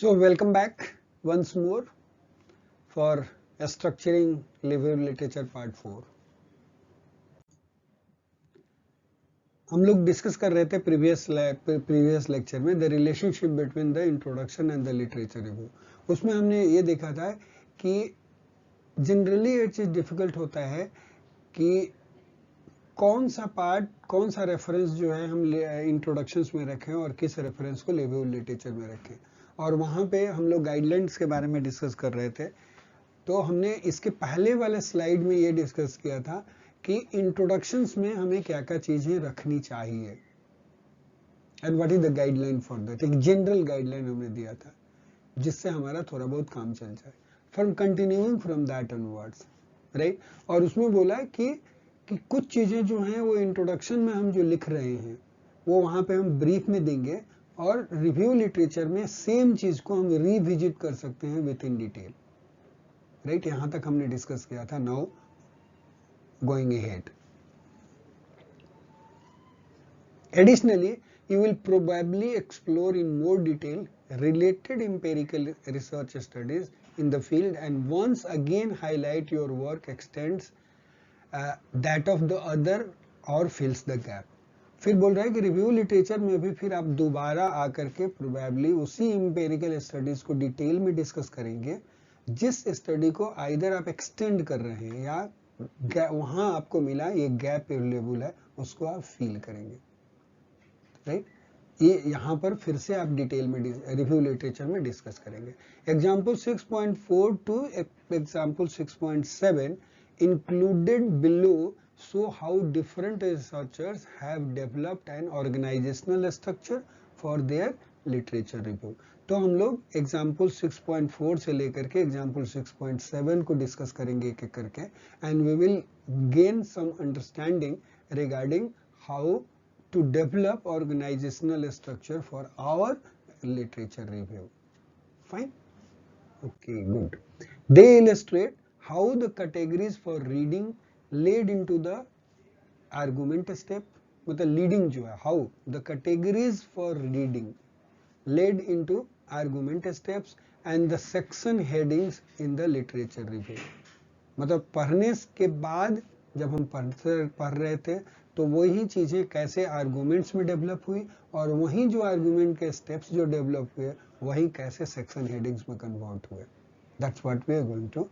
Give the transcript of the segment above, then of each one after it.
So welcome back once more for Structuring Living Literature Part 4. हम लोग discuss कर रहे थे प्रीवियस लेक्चर में the relationship between the introduction and the literature review. उसमें हमने ये देखा था कि जनरली ये चीज डिफिकल्ट होता है कि कौन सा पार्ट, कौन सा रेफरेंस जो है हम इंट्रोडक्शंस में रखें और किस रेफरेंस को लिविंग लिटरेचर में रखें। और वहां पे हम लोग गाइडलाइंस के बारे में डिस्कस कर रहे थे। तो हमने इसके पहले वाले स्लाइड में ये डिस्कस किया था कि इंट्रोडक्शंस में हमें क्या क्या चीजें रखनी चाहिए and what is the guideline for that. एक जनरल गाइडलाइन हमने दिया था जिससे हमारा थोड़ा बहुत काम चल जाए from continuing from that onwards, right. और उसमें बोला कि कुछ चीजें जो हैं वो इंट्रोडक्शन में हम जो लिख रहे हैं वो वहां पे हम ब्रीफ में देंगे और रिव्यू लिटरेचर में सेम चीज को हम रिविजिट कर सकते हैं विद इन डिटेल, राइट। यहां तक हमने डिस्कस किया था। Now going ahead, additionally you will probably explore in more detail related empirical research studies in the field and once again highlight your work extends that of the other or fills the gap। फिर बोल रहा है कि review literature में भी फिर आप दोबारा आकर के प्रोबेबली उसी एम्पेरिकल स्टडीज को डिटेल में डिस्कस करेंगे जिस स्टडी को आइदर आप एक्सटेंड कर रहे हैं या वहां आपको मिला ये गैप अवेलेबल है उसको आप फील करेंगे, राइट। ये यहाँ पर फिर से आप डिटेल में रिव्यू लिटरेचर में डिस्कस करेंगे। Example 6.4 to example 6.7 included below show how different researchers have developed an organizational structure for their literature review। तो हम लोग एग्जाम्पल 6.4 से लेकर के एग्जाम्पल 6.7 को डिस्कस करेंगे एक एक करके and we will gain some understanding regarding how to develop organizational structure for our literature review. Fine? Okay, good. They illustrate how the categories for reading led into the argument step, मतलब leading जो है, how the categories for reading led into argument steps and the section headings in the literature review। मतलब पढ़ने के बाद जब हम पढ़ रहे थे तो वही चीजें कैसे आर्गुमेंट्स में डेवलप हुई और वही जो आर्गुमेंट के स्टेप्स जो डेवलप हुए वही कैसे सेक्शन हेडिंग्स में कन्वर्ट हुए। That's what we are going to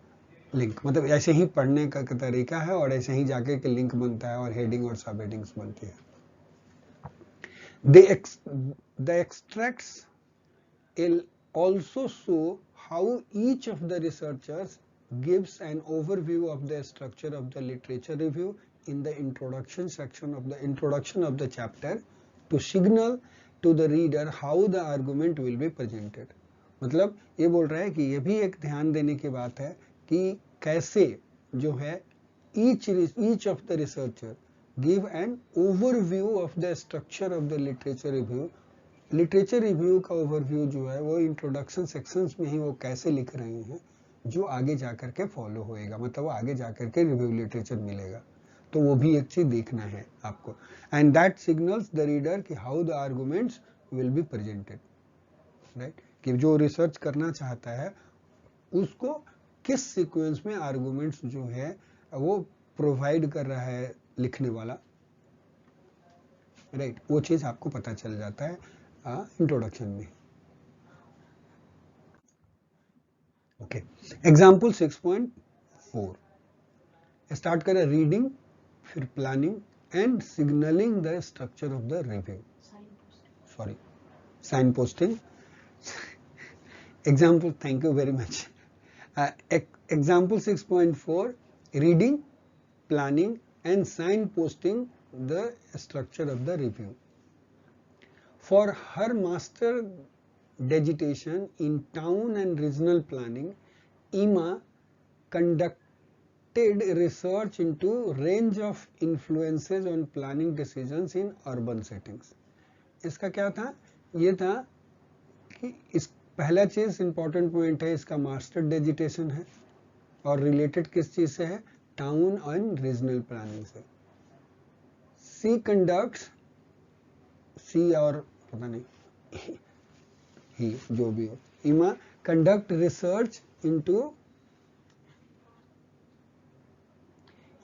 link. मतलब ऐसे ही पढ़ने का तरीका है और ऐसे ही जाके के लिंक बनता है और हेडिंग और सब हेडिंग्स बनती है। The extracts also show how each of the researchers gives an overview of the structure of the literature review in the introduction section of the chapter to signal to the reader how the argument will be presented। मतलब ये बोल रहा है कि ये भी एक ध्यान देने की बात है कि कैसे जो है each of the researcher give an overview of the structure of the literature review। Literature review का ओवरव्यू जो है वो इंट्रोडक्शन सेक्शंस में ही वो कैसे लिख रहे हैं जो आगे जाकर के फॉलो होएगा, मतलब वो आगे जाकर के रिव्यू लिटरेचर मिलेगा। तो वो भी एक चीज देखना है आपको and that signals the reader कि how the arguments will be presented, right. कि जो रिसर्च करना चाहता है उसको किस सीक्वेंस में आर्गुमेंट्स जो है वो प्रोवाइड कर रहा है लिखने वाला, राइट। वो चीज आपको पता चल जाता है इंट्रोडक्शन में। ओके, एग्जाम्पल 6.4 स्टार्ट करें रीडिंग, फिर planning and signalling the structure of the review, sorry sign posting. Example, thank you very much. Example 6.4 reading, planning and sign posting the structure of the review. For her master dissertation in town and regional planning, Emma conducted research into range of influences on planning decisions in urban settings। इसका क्या था? ये था कि इस पहला चीज important point है, इसका मास्टर डिजिटेशन है और रिलेटेड किस चीज से है? टाउन एंड रीजनल प्लानिंग से। सी कंडक्ट्स, सी और पता नहीं ही जो भी हो, इमा conduct research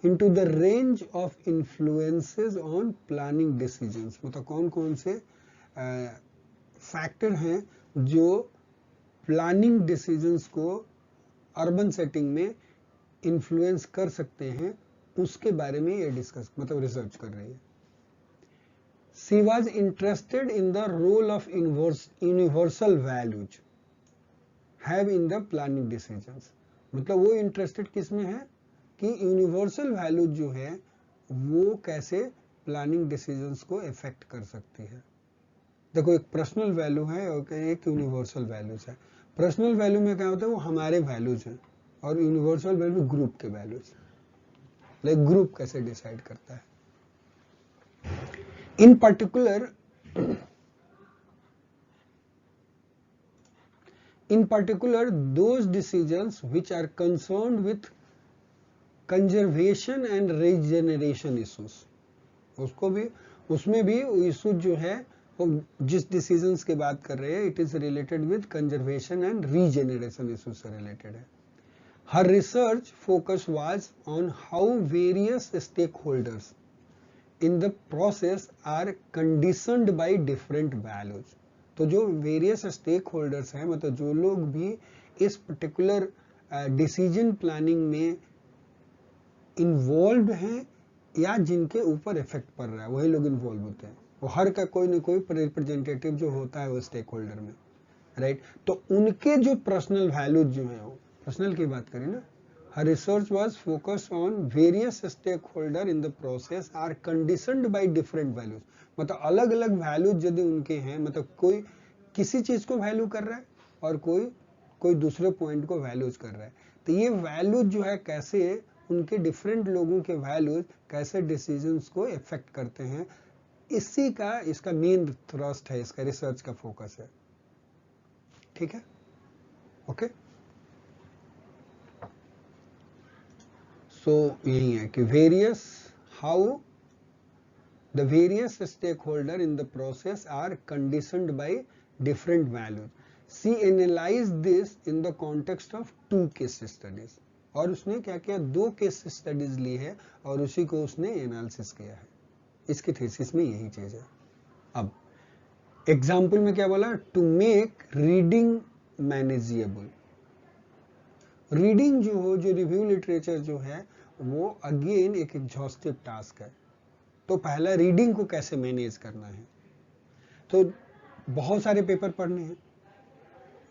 into the range of influences on planning decisions। मतलब कौन कौन से फैक्टर हैं जो प्लानिंग डिसीजंस को अर्बन सेटिंग में इन्फ्लुएंस कर सकते हैं, उसके बारे में ये डिस्कस मतलब रिसर्च कर रही है। She was interested in the role of universal values have in the planning decisions। मतलब वो इंटरेस्टेड किस में है कि यूनिवर्सल वैल्यूज जो है वो कैसे प्लानिंग डिसीजंस को इफेक्ट कर सकती है। देखो, एक पर्सनल वैल्यू है और एक यूनिवर्सल वैल्यूज है। पर्सनल वैल्यू में क्या होता है, वो हमारे वैल्यूज हैं, और यूनिवर्सल वैल्यू ग्रुप के वैल्यूज। लाइक ग्रुप कैसे डिसाइड करता है। इन particular those decisions which are concerned with conservation and regeneration issues, उसमें भी इशू जो है वो जिस डिसीजंस की बात कर रहे हैं, it is related with conservation and regeneration issues से रिलेटेड है। हर research focus was on how various stakeholders in the process are conditioned by different values. तो जो वेरियस स्टेक होल्डर्स हैं, मतलब जो लोग भी इस पर्टिकुलर डिसीजन प्लानिंग में इन्वॉल्व हैं या जिनके ऊपर इफेक्ट पड़ रहा है, वही लोग इन्वॉल्व होते हैं। वो हर का कोई ना कोई रिप्रेजेंटेटिव जो होता है वो स्टेक होल्डर में, राइट। तो उनके जो पर्सनल वैल्यूज जो है, वो पर्सनल की बात करें ना, हर research was focused on various stake holder in the process are conditioned by different values. मतलब अलग अलग वैल्यूज यदि उनके हैं, मतलब कोई किसी चीज को वैल्यू कर रहा है और कोई दूसरे पॉइंट को वैल्यूज कर रहा है, तो ये वैल्यूज जो है कैसे उनके डिफरेंट लोगों के वैल्यूज कैसे डिसीजंस को इफेक्ट करते हैं, इसी का इसका मेन थ्रस्ट है, इसका रिसर्च का फोकस है। ठीक है, ओके। सो यही है कि how the various stake holder in the process are conditioned by different values. See analyse this in the context of 2 case studies. और उसने क्या किया, 2 केस स्टडीज ली है और उसी को उसने एनालिसिस किया है। इसके थीसिस में यही चीज है। अब एग्जाम्पल में क्या बोला, to make reading manageable. Reading जो रिव्यू लिटरेचर जो है वो अगेन एक एग्जॉस्टिव टास्क है। तो पहला रीडिंग को कैसे मैनेज करना है, तो बहुत सारे पेपर पढ़ने हैं,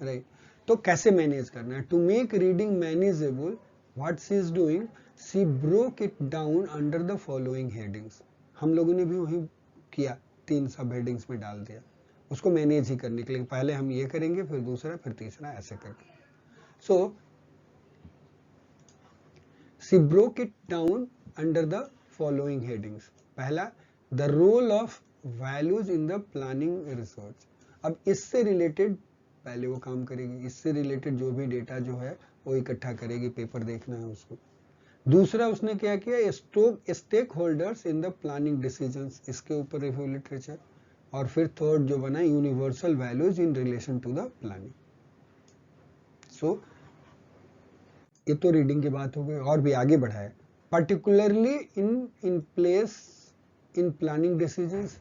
राइट। तो कैसे मैनेज करना है, to make reading manageable what she is doing, she broke it down under the following headings. हम लोगों ने भी वही किया, 3 सब हेडिंग्स में डाल दिया उसको मैनेज ही करने के लिए। पहले हम ये करेंगे, फिर दूसरा, फिर तीसरा, ऐसे करके। So she broke it down under the following headings. पहला, the role of values in the planning research. अब इससे रिलेटेड पहले वो काम करेगी, इससे रिलेटेड जो भी डेटा जो है वो इकट्ठा करेगी, पेपर देखना है उसको। दूसरा उसने क्या किया, stakeholders in the planning decisions, इसके ऊपर रिव्यू लिटरेचर। और फिर थर्ड जो बना, universal values in relation to the planning. So ये तो रीडिंग की बात हो गई, और भी आगे बढ़ा है। Particularly in place in planning decisions,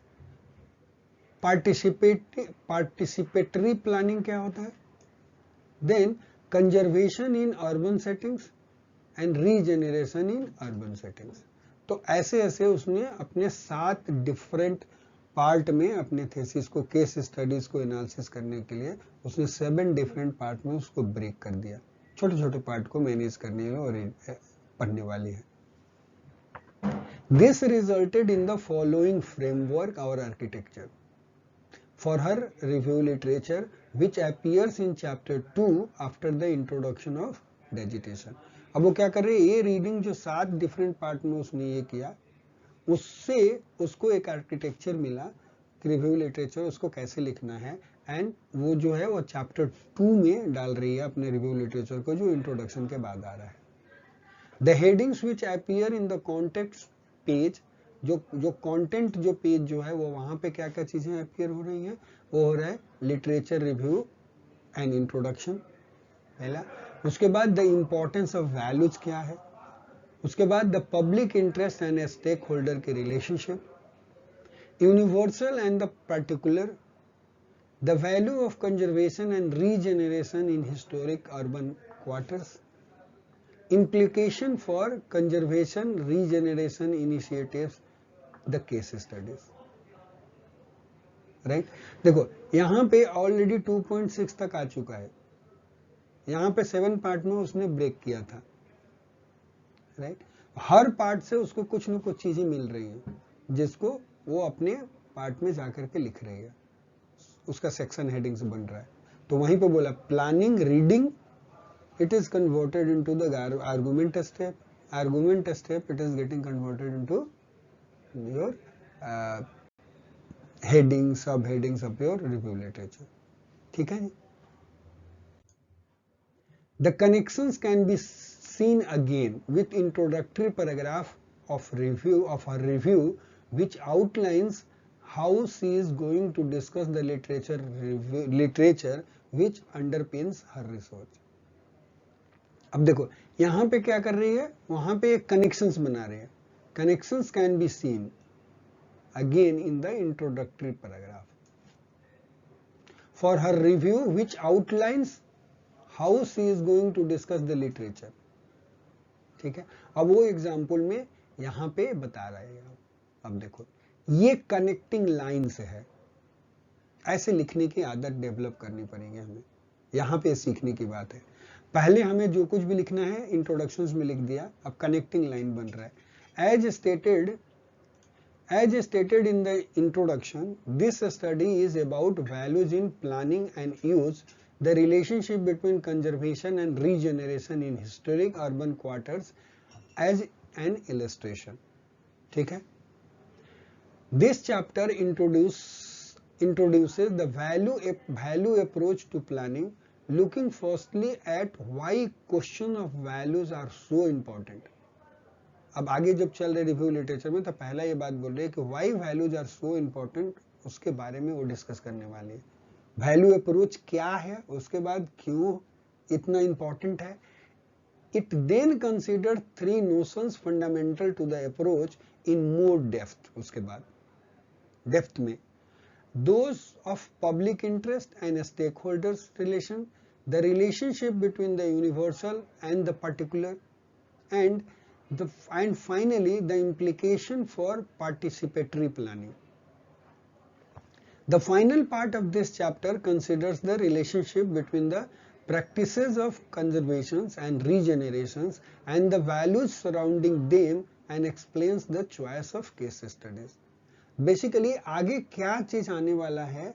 participatory planning क्या होता है, then conservation in urban settings and regeneration in urban settings. तो ऐसे ऐसे उसने अपने 7 डिफरेंट पार्ट में अपने थीसिस को, केस स्टडीज को एनालिसिस करने के लिए उसने 7 डिफरेंट पार्ट में उसको ब्रेक कर दिया। छोटे छोटे पार्ट को मैनेज करने और पढ़ने वाली है। This resulted in the following framework और architecture for her review literature which appears in chapter 2 after the introduction of vegetation। अब वो क्या कर रहे हैं, ये रीडिंग जो 7 डिफरेंट पार्ट में उसने ये किया, उससे उसको एक आर्किटेक्चर मिला, रिव्यू लिटरेचर उसको कैसे लिखना है, एंड वो जो है वो चैप्टर 2 में डाल रही है अपने रिव्यू लिटरेचर को, जो इंट्रोडक्शन के बाद आ रहा है। The headings which appear in the context page जो कंटेंट जो पेज जो है वो वहां पे क्या क्या चीजें अपीयर हो रही हैं, वो हो रहा है लिटरेचर रिव्यू एंड इंट्रोडक्शन पहला। उसके बाद द इम्पोर्टेंस ऑफ वैल्यूज क्या है, उसके बाद the public interest and stakeholder के relationship, universal and the particular, the value of conservation and regeneration in historic urban quarters, implication for conservation regeneration initiatives, the case studies, right. देखो यहाँ पे already 2.6 तक आ चुका है, यहाँ पे 7 part में उसने ब्रेक किया था, राइट। हर पार्ट से उसको कुछ न कुछ चीजें मिल रही हैं जिसको वो अपने पार्ट में जाकर के लिख रही है, उसका सेक्शन हेडिंग्स बन रहा है। तो वहीं पे बोला planning reading, it is converted into the argument step. Argument step, it is getting converted into your headings, subheadings of your review literature. ठीक है जी। The connections can be seen again with introductory paragraph of her review, which outlines how she is going to discuss the literature which underpins her research. अब देखो यहाँ पे क्या कर रही है, वहां पे एक कनेक्शंस बना रही है। Connections can be seen again in the introductory paragraph for her review which outlines how she is going to discuss the literature. ठीक है, अब वो एग्जाम्पल में यहाँ पे बता रहे हैं। अब देखो ये कनेक्टिंग लाइन्स है, ऐसे लिखने की आदत डेवलप करनी पड़ेगी हमें, यहाँ पे सीखने की बात है। पहले हमें जो कुछ भी लिखना है इंट्रोडक्शंस में लिख दिया, अब कनेक्टिंग लाइन बन रहा है। As stated in the introduction, this study is about values in planning and use, the relationship between conservation and regeneration in historic urban quarters as an illustration. ठीक है, this chapter introduces the value approach to planning, looking firstly at why question of values are so important. अब आगे जब चल रहे review literature में तो पहला ये बात बोल रहे हैं कि why values are so important, उसके बारे में वो डिस्कस करने वाले हैं। वैल्यू अप्रोच क्या है, उसके बाद क्यों इतना इंपॉर्टेंट है। It then consider 3 notions fundamental to the approach in more depth, उसके बाद डेप्थ में those of public interest and stakeholders relation, the relationship between the universal and the particular, and finally the implication for participatory planning. The final part of this chapter considers the relationship between the practices of conservation and regenerations and the values surrounding them and explains the choice of case studies. Basically आगे क्या चीज आने वाला है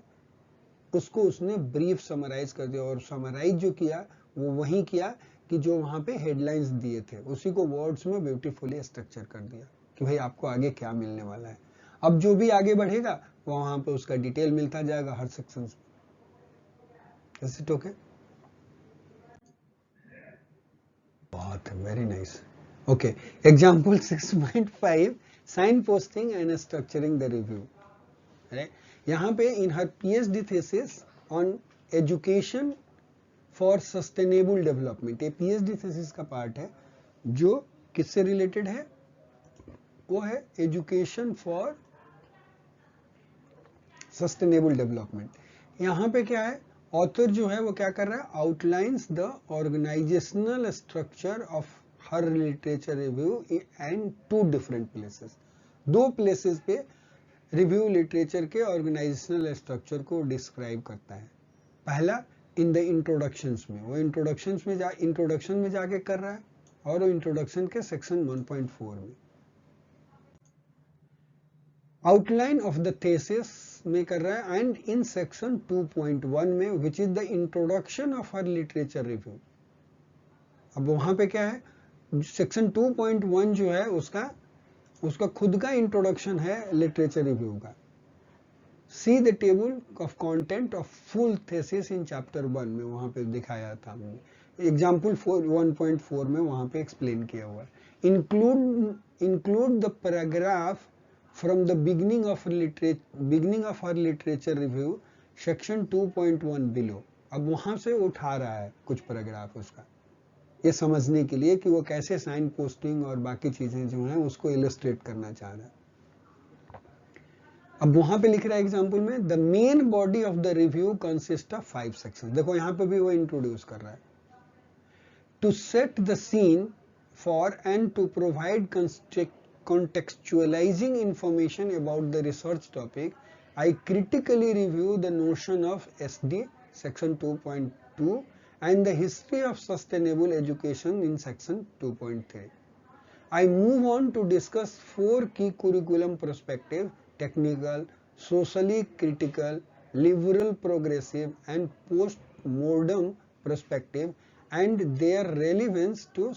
उसको उसने brief summarise कर दिया, और समराइज जो किया वो वही किया कि जो वहां पे हेडलाइंस दिए थे उसी को वर्ड्स में ब्यूटीफुली स्ट्रक्चर कर दिया कि भाई आपको आगे क्या मिलने वाला है। अब जो भी आगे बढ़ेगा वो वहां पे उसका डिटेल मिलता जाएगा हर सेक्शन में। Is it okay? बहुत very nice. Okay, example 6.5 signposting and structuring the review. यहाँ पे in her PhD thesis on education for sustainable development, ये पीएचडी थीसिस का पार्ट है जो किससे रिलेटेड है, वो है एजुकेशन फॉर सस्टेनेबल डेवलपमेंट। यहाँ पे क्या है, ऑथर जो है वो क्या कर रहा है, outlines the organisational structure of her literature review and 2 different places. 2 places पे रिव्यू लिटरेचर के ऑर्गेनाइजेशनल स्ट्रक्चर को डिस्क्राइब करता है। पहला इन द इंट्रोडक्शंस में, वो इंट्रोडक्शन में जाके कर रहा है, और वो इंट्रोडक्शन के सेक्शन 1.4 में। आउटलाइन ऑफ द थीसिस में कर रहा है, एंड इन सेक्शन 2.1 में which is the introduction of her literature review. अब वहां पे क्या है, सेक्शन 2.1 जो है उसका खुद का इंट्रोडक्शन है लिटरेचर रिव्यू का। See the table of content of full thesis in chapter 1 में वहां पे दिखाया था हमने, एग्जांपल 1.4 में वहां पे एक्सप्लेन किया हुआ है। Include the paragraph from the beginning of our literature review section 2.1 below. अब वहां से उठा रहा है कुछ पैराग्राफ उसका, ये समझने के लिए कि वो कैसे साइन पोस्टिंग और बाकी चीजें जो हैं उसको इलस्ट्रेट करना चाह रहा है. अब वहां पे लिख रहा है एग्जाम्पल में, the main body of the review consist of 5 section. देखो यहाँ पे भी वो इंट्रोड्यूस कर रहा है. To set the scene for and to provide contextualizing information about the research topic, I critically review the notion of SD section 2.2 and the history of sustainable education in section 2.3. I move on to discuss 4 key curriculum perspectives: technical, socially critical, liberal progressive and post-modern perspective and their relevance to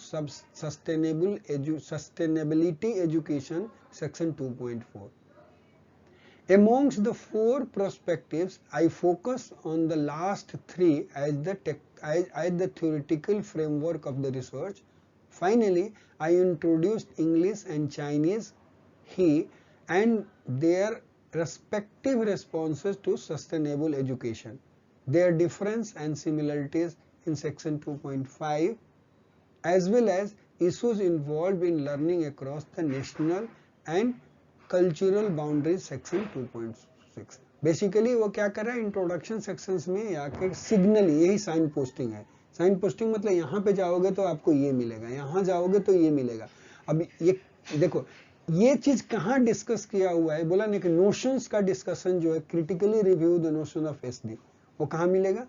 sustainability education section 2.4. Amongst the 4 perspectives, I focus on the last 3 as the theoretical framework of the research. Finally, I introduced English and Chinese He and their respective responses to sustainable education, their difference and similarities in section 2.5, as well as issues involved in learning across the national and cultural boundaries section 2.6. Basically वो क्या कर रहा है, introduction sections में आकर signal, यही sign posting है. Sign posting मतलब यहाँ पे जाओगे तो आपको ये मिलेगा, यहाँ जाओगे तो ये मिलेगा. अब ये देखो ये चीज कहाँ डिस्कस किया हुआ है, बोला नहीं कि नोशंस का डिस्कशन जो है, critically review the notion of SD, वो कहाँ मिलेगा,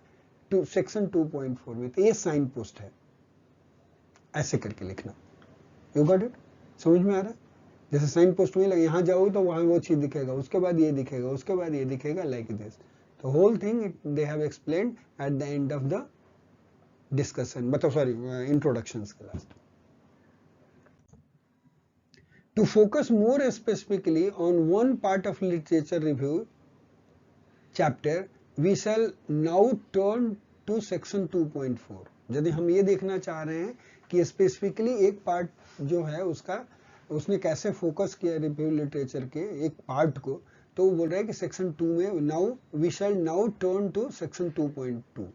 सेक्शन 2.4 में. तो ये साइन पोस्ट है, ऐसे करके लिखना. You got it? समझ में आ रहा है? जैसे साइन पोस्ट में लगे, यहाँ जाओ तो वहां वो चीज दिखेगा, उसके बाद ये दिखेगा, उसके बाद ये दिखेगा, लाइक दिस. तो whole thing they have explained at the end of the discussion, मतलब सॉरी इंट्रोडक्शंस के last. To focus more specifically on one part of literature review chapter, we shall now turn to section 2.4. यदि हम ये देखना चाह रहे हैं कि स्पेसिफिकली एक पार्ट जो है उसका, उसने कैसे फोकस किया रिव्यू लिटरेचर के एक पार्ट को, तो वो बोल रहा है कि सेक्शन 2 में now we shall now turn to section 2.2.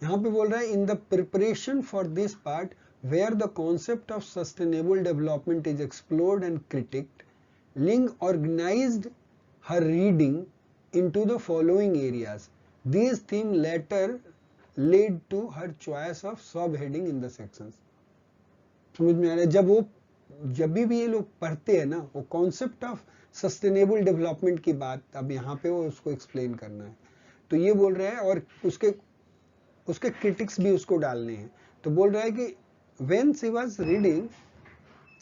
यहाँ पे बोल रहा है, in the preparation for this part where the concept of sustainable development is explored and critiqued, Ling organized her reading into the following areas. These themes later led to her choice of subheading in the sections. समझ में आ रहा है? जब भी ये लोग पढ़ते हैं ना, वो कॉन्सेप्ट ऑफ सस्टेनेबल डेवलपमेंट की बात अब यहाँ पे वो उसको एक्सप्लेन करना है, तो ये बोल रहा है, और उसके क्रिटिक्स भी उसको डालने हैं. तो बोल रहा है कि when she was reading,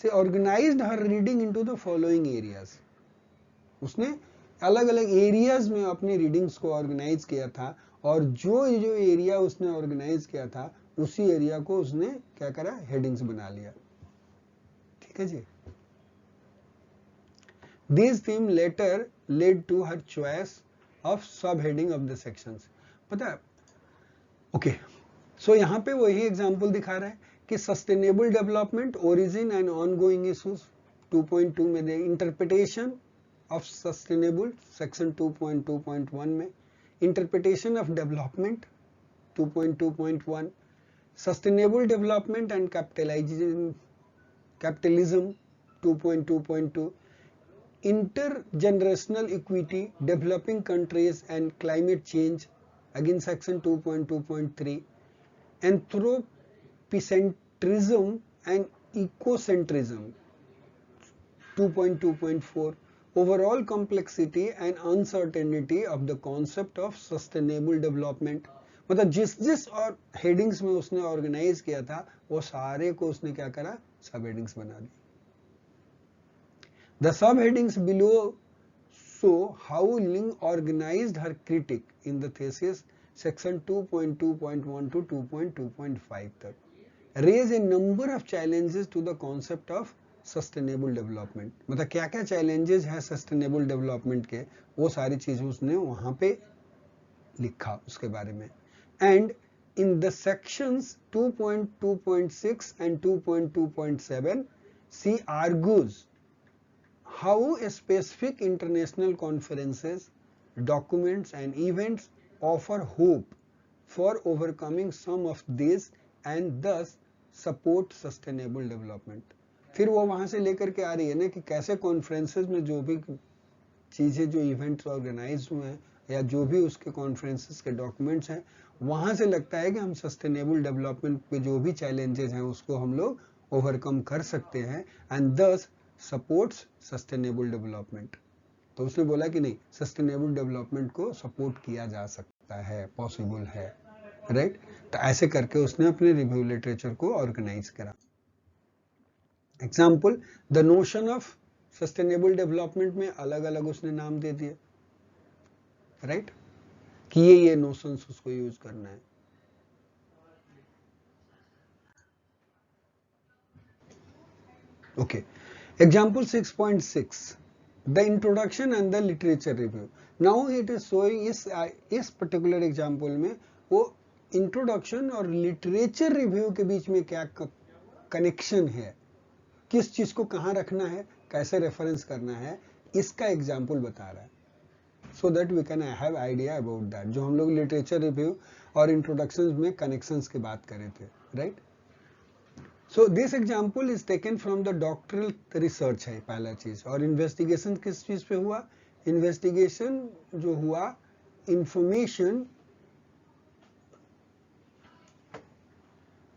she organized her reading into the following areas. उसने अलग अलग एरियाज में अपनी रीडिंग्स को ऑर्गेनाइज किया था, और जो एरिया उसने ऑर्गेनाइज किया था उसी एरिया को उसने क्या करा, हेडिंग्स बना लिया. ठीक है जी. These themes later led to her choice of subheading of the sections. पता है? ओके, सो यहाँ पे वही एग्जाम्पल दिखा रहा है कि sustainable development, origin and ongoing issues 2.2 में दे, इंटरप्रिटेशन ऑफ सस्टेनेबल सेक्शन 2.2.1 में, interpretation of development 2.2.1, sustainable development and capitalism 2.2.2, intergenerational equity, developing countries and climate change again section 2.2.3, anthropocentrism and ecocentrism 2.2.4, overall complexity and uncertainty of the concept of sustainable development. मतलब जिस और headings में उसने organise किया था वो सारे को उसने क्या करा, सब हेडिंग्स बना दी. The subheadings below show how Ling organized her critique in the thesis section 2.2.1 to 2.2.5 तक. Raise a number of challenges to the concept of sustainable development. मतलब क्या क्या challenges है sustainable development के, वो सारी चीजें उसने वहां पे लिखा उसके बारे में. And in the sections 2.2.6 and 2.2.7 she argues how specific international conferences, documents and events offer hope for overcoming some of these and thus support sustainable development. फिर वो वहां से लेकर के आ रही है ना कि कैसे कॉन्फ्रेंसेस में जो भी चीजें, जो इवेंट्स ऑर्गेनाइज हुए हैं या जो भी उसके कॉन्फ्रेंसेस के डॉक्यूमेंट्स हैं, वहां से लगता है कि हम सस्टेनेबल डेवलपमेंट पे जो भी चैलेंजेस हैं उसको हम लोग ओवरकम कर सकते हैं एंड दस सपोर्ट्स सस्टेनेबल डेवलपमेंट। तो उसने बोला कि नहीं, सस्टेनेबल डेवलपमेंट को सपोर्ट किया जा सकता है, पॉसिबल है, राइट। तो ऐसे करके उसने अपने रिव्यू लिटरेचर को ऑर्गेनाइज करा। Example, the notion of sustainable development में अलग अलग उसने नाम दे दिए, राइट, कि ये नोशंस उसको यूज करना है। Okay, example 6.6, the introduction and the literature review. Now it is showing इस पर्टिकुलर एग्जाम्पल में वो इंट्रोडक्शन और लिटरेचर रिव्यू के बीच में क्या कनेक्शन है, किस चीज को कहां रखना है, कैसे रेफरेंस करना है, इसका एग्जाम्पल बता रहा है, so that we can have idea about that. जो हम लोग लिटरेचर रिव्यू और इंट्रोडक्शन में कनेक्शंस की बात कर रहे थे, right. So this example is taken from the doctoral research है पहला चीज। और इन्वेस्टिगेशन किस चीज पे हुआ, इन्वेस्टिगेशन जो हुआ information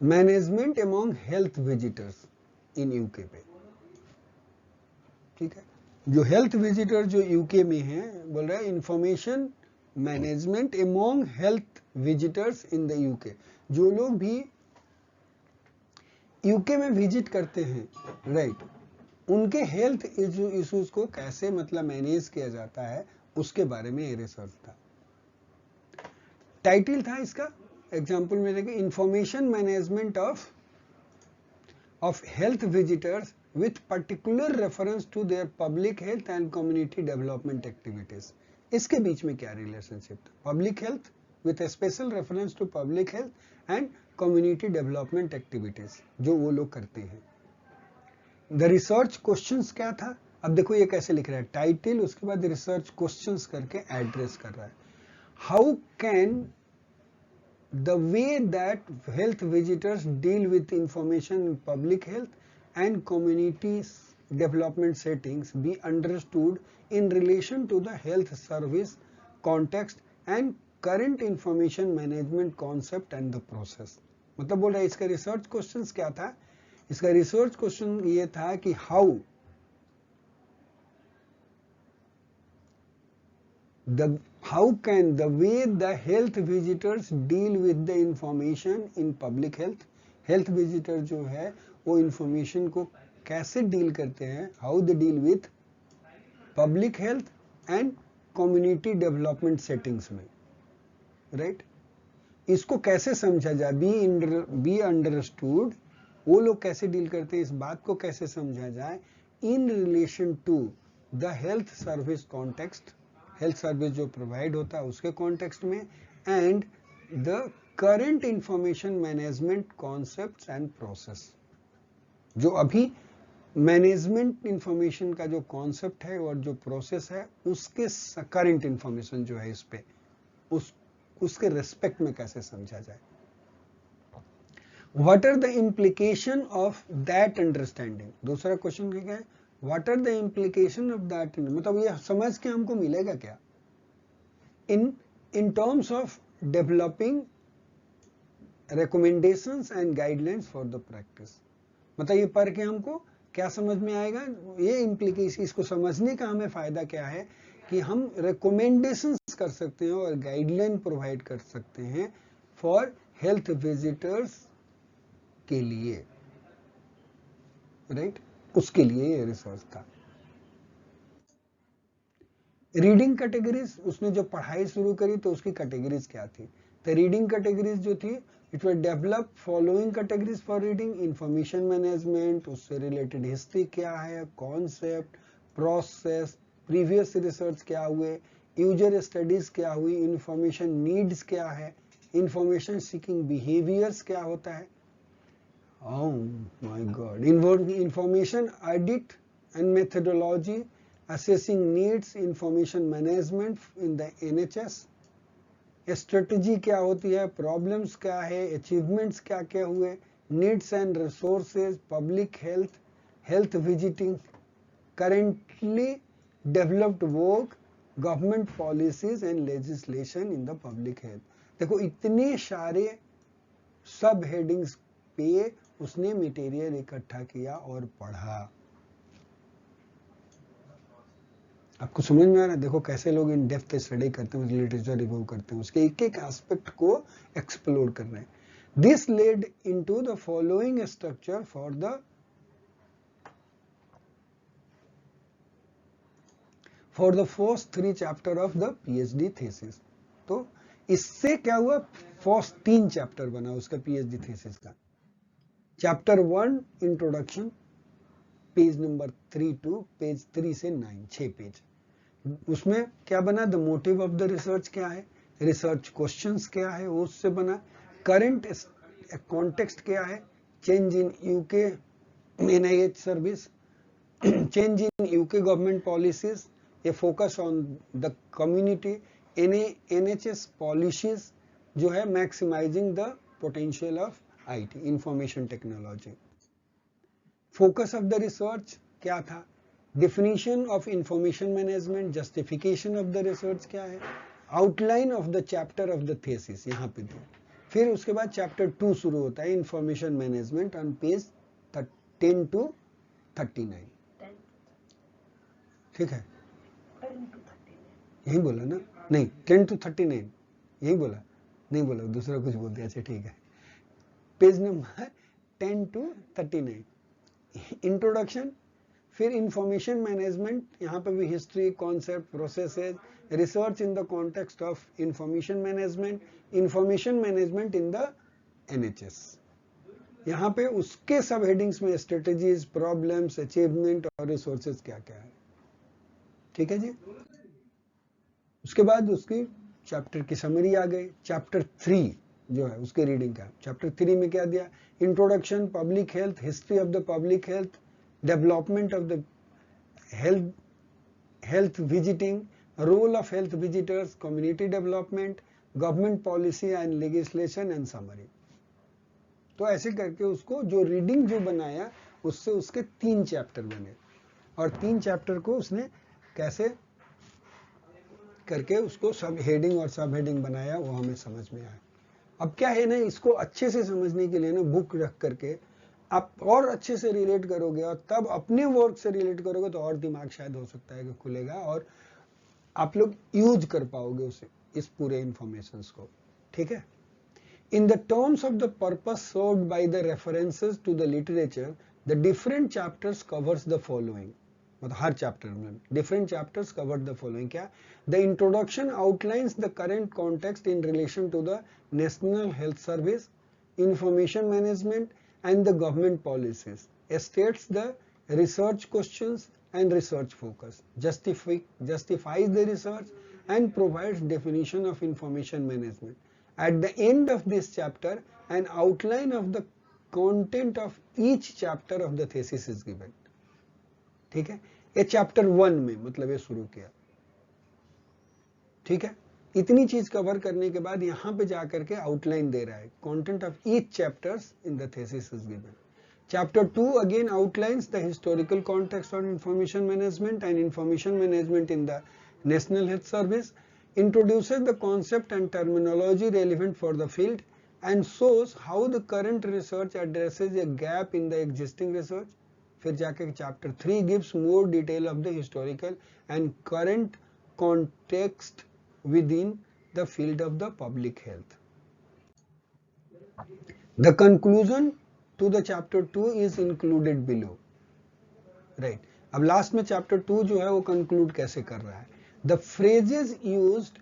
management among health visitors in UK पे, ठीक है। जो हेल्थ विजिटर जो यूके में है, बोल रहा है information management among health visitors in the UK. जो लोग भी यूके में विजिट करते हैं, राइट, उनके हेल्थ इश्यूज को कैसे मतलब मैनेज किया जाता है, उसके बारे में ये रिसर्च था। टाइटल था इसका, एग्जाम्पल में देखिए, information management of health visitors with particular reference to their public health and community development activities। इसके बीच में क्या रिलेशनशिप था, public health with a special reference to public health and community development activities जो वो लोग करते हैं। The research questions क्या था, अब देखो ये कैसे लिख रहा है, टाइटल उसके बाद रिसर्च क्वेश्चंस करके एड्रेस कर रहा है। How can the way that health visitors deal with information in public health and community development settings be understood in relation to the health service context and current information management concept and the process। मतलब बोल रहा है इसका research questions क्या था, इसका research question ये था कि how can the way the health visitors deal with the information in public health, health visitor जो है वो इंफॉर्मेशन को कैसे डील करते हैं, how they deal with public health and community development settings में, राइट। इसको कैसे समझा जाए, बी अंडरस्टूड, वो लोग कैसे डील करते हैं, इस बात को कैसे समझा जाए in relation to the health service context, health service जो प्रोवाइड होता है उसके कॉन्टेक्स्ट में, and the current information management concepts and process. जो अभी मैनेजमेंट इंफॉर्मेशन का जो कॉन्सेप्ट है और जो प्रोसेस है उसके करंट इंफॉर्मेशन जो है इस पे उसके रेस्पेक्ट में कैसे समझा जाए। What are the implication of that understanding, दूसरा क्वेश्चन क्या है, what are the implication of that, मतलब ये समझ के हमको मिलेगा क्या in terms of developing recommendations and guidelines for the practice। मतलब ये पढ़ के हमको क्या समझ में आएगा, ये इम्प्लीकेशन, इसको समझने का हमें फायदा क्या है कि हम recommendations कर सकते हैं और गाइडलाइन प्रोवाइड कर सकते हैं फॉर हेल्थ विजिटर्स के लिए, राइट, उसके लिए ये रिसर्च था। रीडिंग कैटेगरीज, उसने जो पढ़ाई शुरू करी तो उसकी कैटेगरीज क्या थी, तो रीडिंग कैटेगरीज जो थी, it will develop following categories for reading, information management, उससे रिलेटेड हिस्ट्री क्या है, कॉन्सेप्ट, प्रोसेस, प्रीवियस रिसर्च क्या हुए, यूजर स्टडीज क्या हुई, इंफॉर्मेशन नीड्स क्या है, इंफॉर्मेशन सीकिंग बिहेवियर्स क्या होता है, oh my God, information audit and methodology, assessing needs, information management in the NHS, strategy क्या होती है, प्रॉब्लम्स क्या है, अचीवमेंट्स क्या क्या हुए, needs and resources, public health, health visiting, currently developed work, government policies and legislation in the public health. देखो इतने सारे सब हेडिंग्स पे उसने मटेरियल इकट्ठा किया और पढ़ा। आपको समझ में आ रहा है? देखो कैसे लोग इन डेप्थ स्टडी करते हैं, लिटरेचर रिव्यू करते हैं, उसके एक एक एस्पेक्ट को एक्सप्लोर कर रहे हैं। This led into the following structure for the first 3 chapter of the PhD thesis. तो इससे क्या हुआ, फर्स्ट 3 चैप्टर बना उसका पीएचडी थीसिस का। Chapter 1 introduction, page number 3 to page 3 से 9, 6 पेज। उसमें क्या बना, the motive of the research क्या है, रिसर्च क्वेश्चंस क्या है, वो उससे बना। करंट कॉन्टेक्स्ट क्या है, change in UK NIH service, change in UK government policies, a focus on the community, NHS policies जो है maximising the potential of IT information technology. Focus of the research क्या था, definition of information management, justification of the research क्या है, outline of the chapter of the thesis यहाँ पे दी। फिर उसके बाद चैप्टर 2 शुरू होता है, information management on page 10 to 39। ठीक है, यही बोला ना, नहीं 10 to 39 यही बोला, नहीं बोला दूसरा कुछ बोल दिया। अच्छा ठीक है, पेज नंबर 10 to 39 इंट्रोडक्शन, फिर इंफॉर्मेशन मैनेजमेंट, यहाँ पे भी history, concept, processes, research in the context of information management, information management in the NHS. यहाँ पे उसके सब हेडिंग्स में स्ट्रेटेजीज, प्रॉब्लम्स, अचीवमेंट और रिसोर्सेज क्या क्या है। ठीक है जी। उसके बाद उसकी चैप्टर की समरी आ गई। चैप्टर 3 जो है उसके रीडिंग का, चैप्टर 3 में क्या दिया, introduction, public health, history of the public health, development of the health visiting, role of health visitors, community development, government policy and legislation and summary. तो ऐसे करके उसको जो रीडिंग जो बनाया उससे उसके 3 चैप्टर बने, और 3 चैप्टर को उसने कैसे करके उसको सब हेडिंग और सब हेडिंग बनाया वो हमें समझ में आया। अब क्या है ना, इसको अच्छे से समझने के लिए ना बुक रख करके आप और अच्छे से रिलेट करोगे, और तब अपने वर्क से रिलेट करोगे तो और दिमाग शायद हो सकता है कि खुलेगा और आप लोग यूज कर पाओगे उसे, इस पूरे इंफॉर्मेशन को। ठीक है। In the terms of the purpose served by the references to the literature, the different chapters covers the following. मतलब हर चैप्टर में different chapters cover the following क्या? The introduction outlines the current context in relation to the National Health Service, information management and the government policies. States the research questions and research focus. Justifies the research and provides definition of information management. At the end of this chapter, an outline of the content of each chapter of the thesis is given. ठीक है, ये chapter 1 में मतलब ये शुरू किया। ठीक है, इतनी चीज कवर करने के बाद यहाँ पे जाकर के आउटलाइन दे रहा है, content of each chapters in the thesis is given. Chapter 2 again outlines the historical context on information management and information management in the National Health Service, introduces the concept and terminology relevant for the field, and shows how the current research addresses a gap in the existing research. फिर जाके chapter 3 gives more detail of the historical and current context within the field of the public health. The conclusion to the chapter 2 is included below. Right. अब last में chapter 2 जो है वो conclude कैसे कर रहा है? The phrases used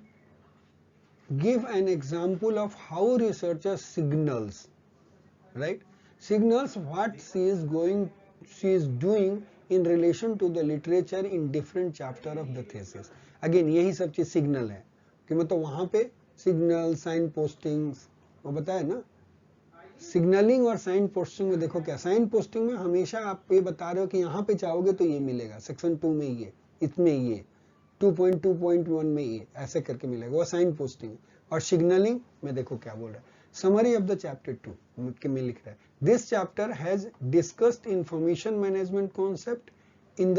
give an example of how researcher signals, right? Signals what she is doing in relation to the literature in different chapter of the thesis. Again यही सब चीज signal है कि मतलब वहां पे signal, sign postings वो बताया ना, सिग्नलिंग और साइन पोस्टिंग में देखो क्या, साइन पोस्टिंग में हमेशा आप ये बता रहे हो कि यहाँ पे चाहोगे तो ये मिलेगा, सेक्शन 2 में ये, इसमें ये 2.2.1 में ये ऐसे करके मिलेगा, वो साइन पोस्टिंग। और सिग्नलिंग में देखो क्या बोल रहा है, समरी ऑफ द चैप्टर 2 में लिख रहा है, this chapter has discussed information management concept in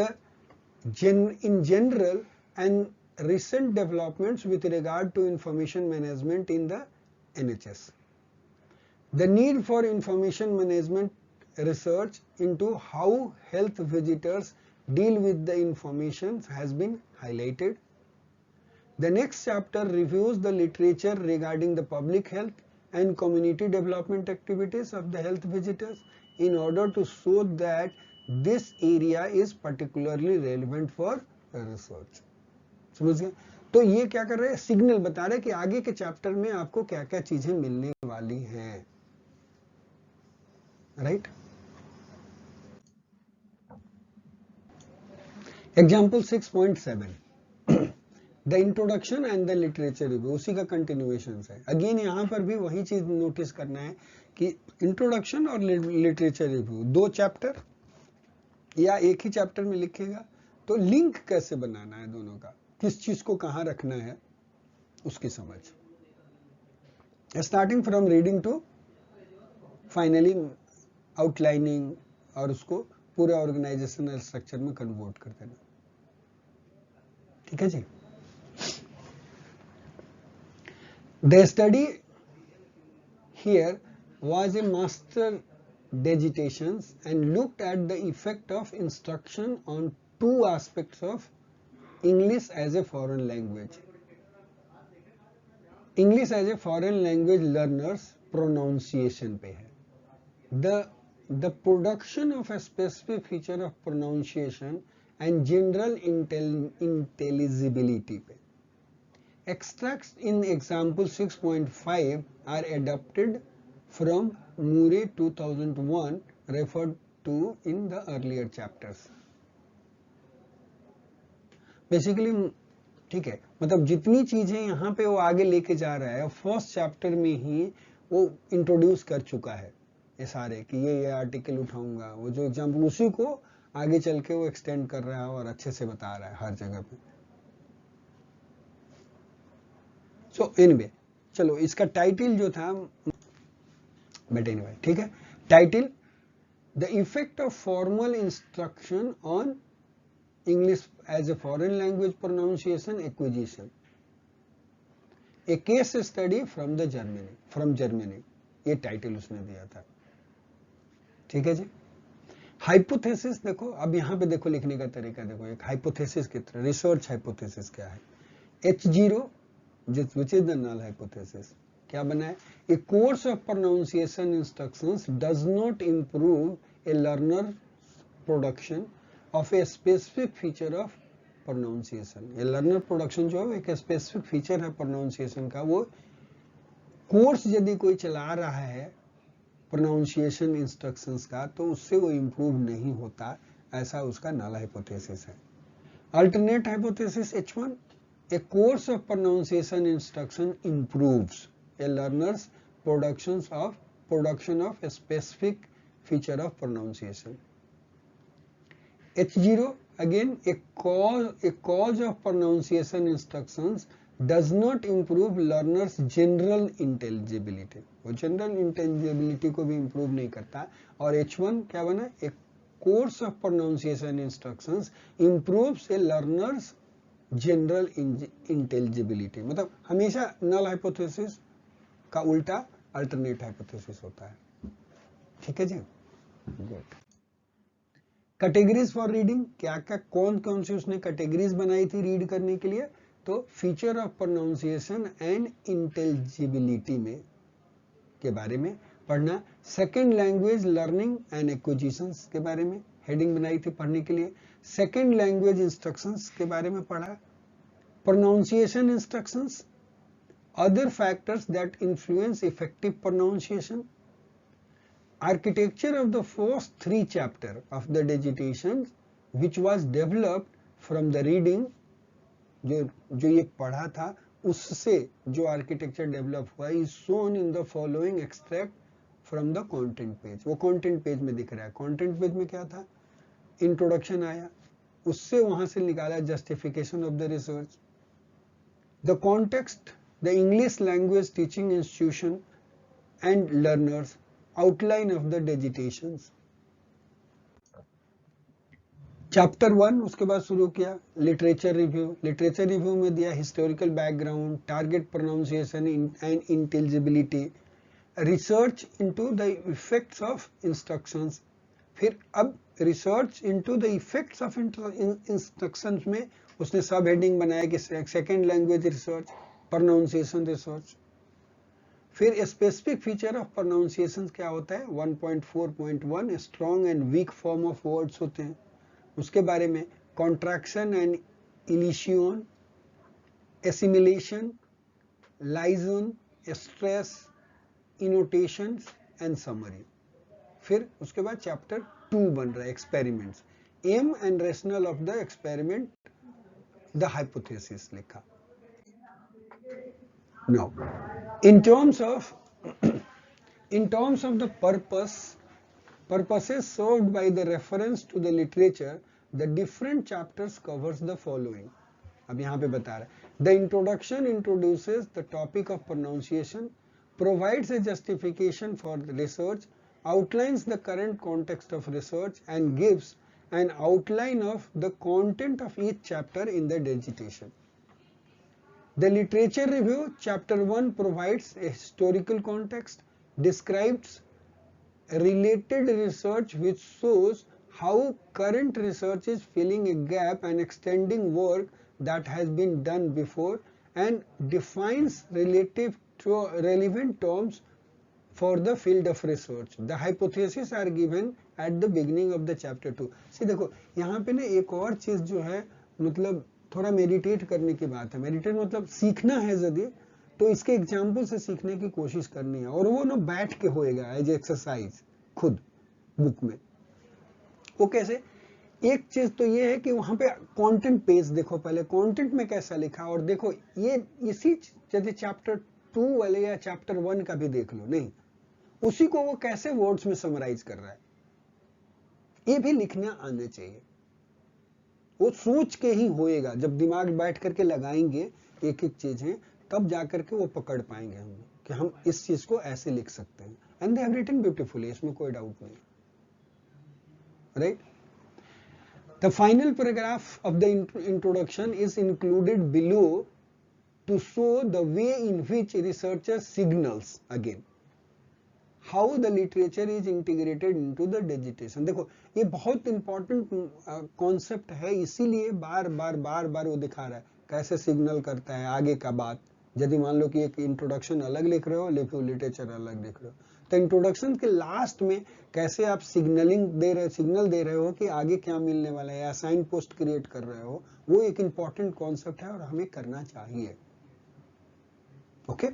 general and recent developments with regard to information management in the NHS. The need for information management research into how health visitors deal with the information has been highlighted. The next chapter reviews the literature regarding the public health and community development activities of the health visitors in order to show that this area is particularly relevant for research. समझ गए? तो ये क्या कर रहे हैं, signal बता रहे हैं कि आगे के चैप्टर में आपको क्या क्या चीजें मिलने वाली हैं, right? Example 6.7 the introduction and the literature review, उसी का कंटिन्यूएशन है। अगेन यहाँ पर भी वही चीज नोटिस करना है कि इंट्रोडक्शन और लिटरेचर रिव्यू दो चैप्टर या एक ही चैप्टर में लिखेगा, तो लिंक कैसे बनाना है दोनों का, किस चीज को कहां रखना है उसकी समझ, starting from reading to finally outlining, और उसको पूरे ऑर्गेनाइजेशनल स्ट्रक्चर में कन्वर्ट कर देना। ठीक है जी। The study here was a master digitations and looked at the effect of instruction on two aspects of English as a foreign language. English as a foreign language learners pronunciation पे है, the production of a specific feature of pronunciation and general intelligibility पे। Extracts in example 6.5 are adapted from Murray 2001 referred to in the earlier chapters. Basically ठीक है, मतलब जितनी चीजें यहाँ पे वो आगे लेके जा रहा है फर्स्ट चैप्टर में ही वो इंट्रोड्यूस कर चुका है ये सारे, कि ये आर्टिकल उठाऊंगा, वो जो एग्जाम्पल उसी को आगे चल के वो एक्सटेंड कर रहा है और अच्छे से बता रहा है हर जगह पे। सो एनीवे चलो इसका टाइटल जो था, बट एनीवे ठीक है, title the effect of formal instruction on English as a foreign language pronunciation acquisition, a case study from Germany, ये टाइटल उसने दिया था। ठीक है जी। हाइपोथेसिस देखो, अब यहाँ पे देखो लिखने का तरीका देखो, एक हाइपोथेसिस की तरह, रिसर्च हाइपोथेसिस क्या है, H0 which is the null hypothesis, क्या बना है, a course of pronunciation instructions does not improve a learner's production of a specific feature of pronunciation। ये learner production जो है एक specific feature है pronunciation का, वो कोर्स यदि कोई चला रहा है प्रोनाउंसिएशन इंस्ट्रक्शंस का तो उससे वो इम्प्रूव नहीं होता, ऐसा उसका नल हाइपोथेसिस है। Alternate hypothesis H1, a course of pronunciation instruction improves a learner's production of a specific feature of pronunciation। H0 again, a cause of pronunciation instructions does not improve learners general intelligibility, वो general इंटेलिजिबिलिटी को भी improve नहीं करता। और H1 क्या बना, एक course of pronunciation instructions improves a learners general intelligibility, मतलब हमेशा नल हाइपोथेसिस का उल्टा अल्टरनेट हाइपोथेसिस होता है। ठीक है जी, गुड। कैटेगरीज फॉर रीडिंग, क्या क्या कौन कौन सी उसने कैटेगरीज बनाई थी रीड करने के लिए, तो फीचर ऑफ प्रोनाउंसिएशन एंड इंटेलिजिबिलिटी में के बारे में पढ़ना, second language learning and acquisitions के बारे में हेडिंग बनाई थी पढ़ने के लिए, सेकेंड लैंग्वेज इंस्ट्रक्शंस के बारे में पढ़ा, pronunciation instructions, other factors that influence effective pronunciation, architecture of the first 3 chapter of the digitation which was developed from the reading, जो ये पढ़ा था उससे जो आर्किटेक्चर डेवलप हुआ is shown in the following extract from the content page. वो content page में दिख रहा है। कंटेंट पेज में क्या था, इंट्रोडक्शन आया, उससे वहां से निकाला justification of the research, the context, the English language teaching institution and learners, outline of the dissertation. Chapter 1 उसके बाद शुरू किया लिटरेचर रिव्यू। लिटरेचर रिव्यू में दिया historical background, target pronunciation and intelligibility, research into the effects of instructions. फिर अब research into the effects of instructions में उसने सब हेडिंग बनाया कि second language research, pronunciation research. फिर स्पेसिफिक फीचर ऑफ प्रोनाउंसिएशन क्या होता है, 1.4.1 strong and weak form of words होते हैं, उसके बारे में, contraction and elision, assimilation, liaison, stress, intonation and summary. फिर उसके बाद चैप्टर 2 बन रहा है experiments, aim and rational of the experiment, the hypothesis लिखा। Now in terms of the purposes served by the reference to the literature, the different chapters covers the following. अब यहाँ पे बता रहा है, the introduction introduces the topic of pronunciation, provides a justification for the research, outlines the current context of research and gives an outline of the content of each chapter in the dissertation. The literature review, chapter 1 provides a historical context, describes related research which shows how current research is filling a gap and extending work that has been done before, and defines relevant terms for the field of research. The hypotheses are given at the beginning of the chapter 2. See देखो यहाँ पे ना एक और चीज जो है, मतलब थोड़ा मेडिटेट करने की बात है। मेडिटेट मतलब सीखना है यदि तो इसके एग्जाम्पल से सीखने की कोशिश करनी है, और वो ना बैठ के होएगा एज एक्सरसाइज खुद बुक में। वो कैसे, एक चीज तो ये है कि वहां पे कंटेंट पेज देखो, पहले कंटेंट में कैसा लिखा, और देखो ये इसी यदि चैप्टर 2 वाले या चैप्टर 1 का भी देख लो, नहीं उसी को वो कैसे वर्ड्स में समराइज कर रहा है, ये भी लिखना आना चाहिए। वो सोच के ही होएगा, जब दिमाग बैठ करके लगाएंगे एक एक चीजें, तब जाकर के वो पकड़ पाएंगे हम कि हम इस चीज को ऐसे लिख सकते हैं। And they have written beautifully, इसमें कोई डाउट नहीं, right. The final paragraph of the introduction is included below to show the way in which researcher signals again how the literature is integrated into the dissertation. देखो ये बहुत important concept है, इसीलिए बार बार वो दिखा रहा है कैसे सिग्नल करता है आगे का बात। यदि मान लो कि एक इंट्रोडक्शन अलग लिख रहे हो, लिटरेचर अलग लिख रहे हो, तो इंट्रोडक्शन के लास्ट में कैसे आप सिग्नल दे रहे हो कि आगे क्या मिलने वाला है, या साइन पोस्ट क्रिएट कर रहे हो, वो एक इंपॉर्टेंट कॉन्सेप्ट है और हमें करना चाहिए। Okay,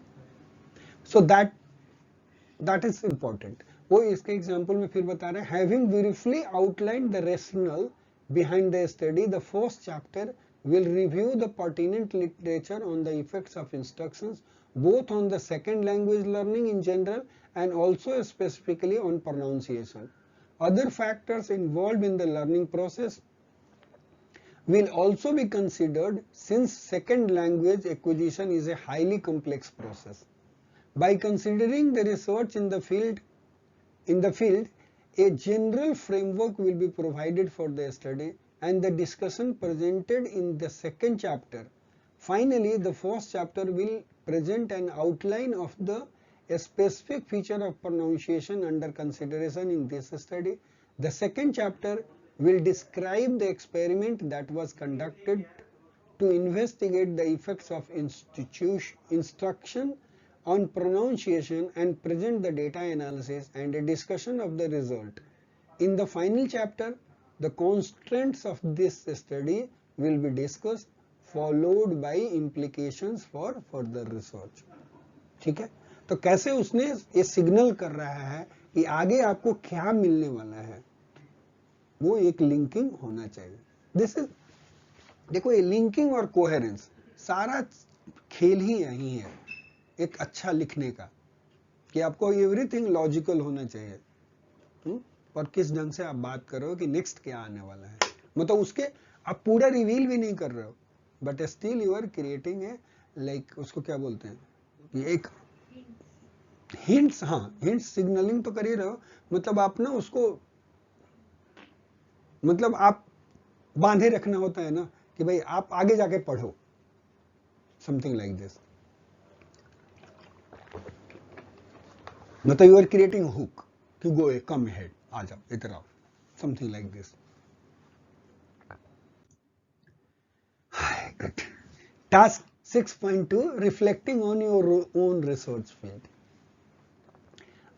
so that is important. वो इसके एग्जाम्पल में फिर बता रहे हैं, having briefly outlined the rational behind the study, the first chapter will review the pertinent literature on the effects of instructions, both on the second language learning in general and also specifically on pronunciation. Other factors involved in the learning process will also be considered, since second language acquisition is a highly complex process. By considering the research in the field, a general framework will be provided for the study and the discussion presented in the second chapter. Finally, the first chapter will present an outline of the specific feature of pronunciation under consideration in this study. The second chapter will describe the experiment that was conducted to investigate the effects of instruction on pronunciation and present the data analysis and a discussion of the result. In the final chapter, the constraints of this study will be discussed, followed by implications for further research. ठीक है, तो कैसे उसने ये signal कर रहा है कि आगे आपको क्या मिलने वाला है, वो एक लिंकिंग होना चाहिए। दिस इज, देखो ये लिंकिंग और कोहेरेंस सारा खेल ही यही है एक अच्छा लिखने का। कि आपको एवरीथिंग लॉजिकल होना चाहिए। और किस ढंग से आप बात कर रहे हो कि नेक्स्ट क्या आने वाला है, मतलब उसके आप पूरा रिवील भी नहीं कर रहे हो, but still you are creating a like उसको क्या बोलते हैं, ये एक हिंट्स, हाँ हिंट्स सिग्नलिंग तो कर ही रहे हो, मतलब आप ना उसको, मतलब आप बांधे रखना होता है ना कि भाई आप आगे जाके पढ़ो, समथिंग लाइक दिस, मतलब यू आर क्रिएटिंग हुक कि गो ए कम हेड, आ जाओ इधर आओ, something like this. Good. Task 6.2, reflecting on your own research field.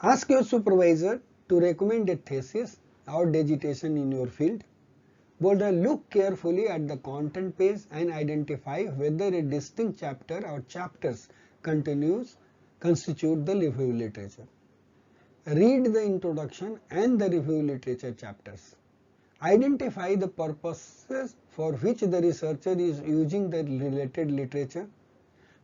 Ask your supervisor to recommend a thesis or dissertation in your field. Boulder, look carefully at the content page and identify whether a distinct chapter or chapters constitute the review literature. Read the introduction and the review literature chapters. Identify the purposes for which the researcher is using the related literature.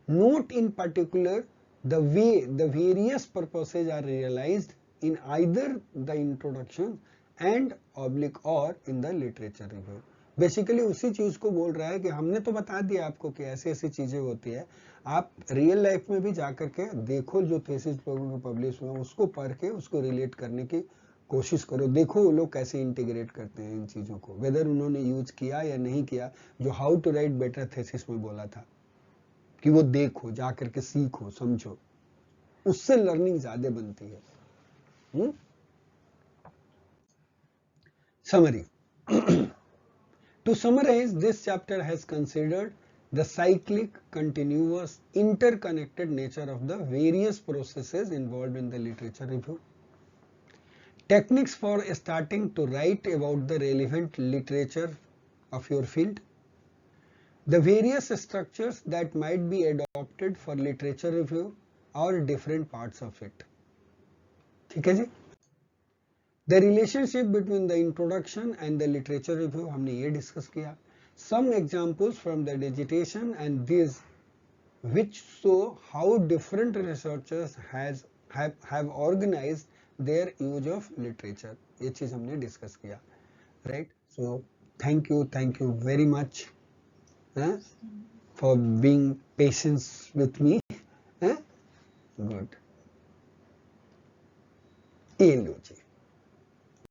Note in particular the way the various purposes are realized in either the introduction and oblique or in the literature review. Basically उसी चीज को बोल रहा है कि हमने तो बता दिया आपको कि ऐसी ऐसी चीजें होती है, आप रियल लाइफ में भी जाकर के देखो, जो थीसिस पब्लिश हुआ उसको पढ़ के उसको रिलेट करने की कोशिश करो, देखो वो लोग कैसे इंटीग्रेट करते हैं इन चीजों को, वेदर उन्होंने यूज किया या नहीं किया, जो how to write better thesis में बोला था कि वो देखो, जा करके सीखो, समझो, उससे लर्निंग ज्यादा बनती है। Summary. To summarize, this chapter has considered the cyclic, continuous, interconnected nature of the various processes involved in the literature review. Techniques for starting to write about the relevant literature of your field. The various structures that might be adopted for literature review or different parts of it. ठीक है जी? The relationship between the introduction and the literature review हमने ये discuss किया. Some examples from the dissertation and these which show how different researchers have organized their use of literature. ये चीज हमने discuss किया, right? So thank you very much for being patient with me. Good. ये लो जी.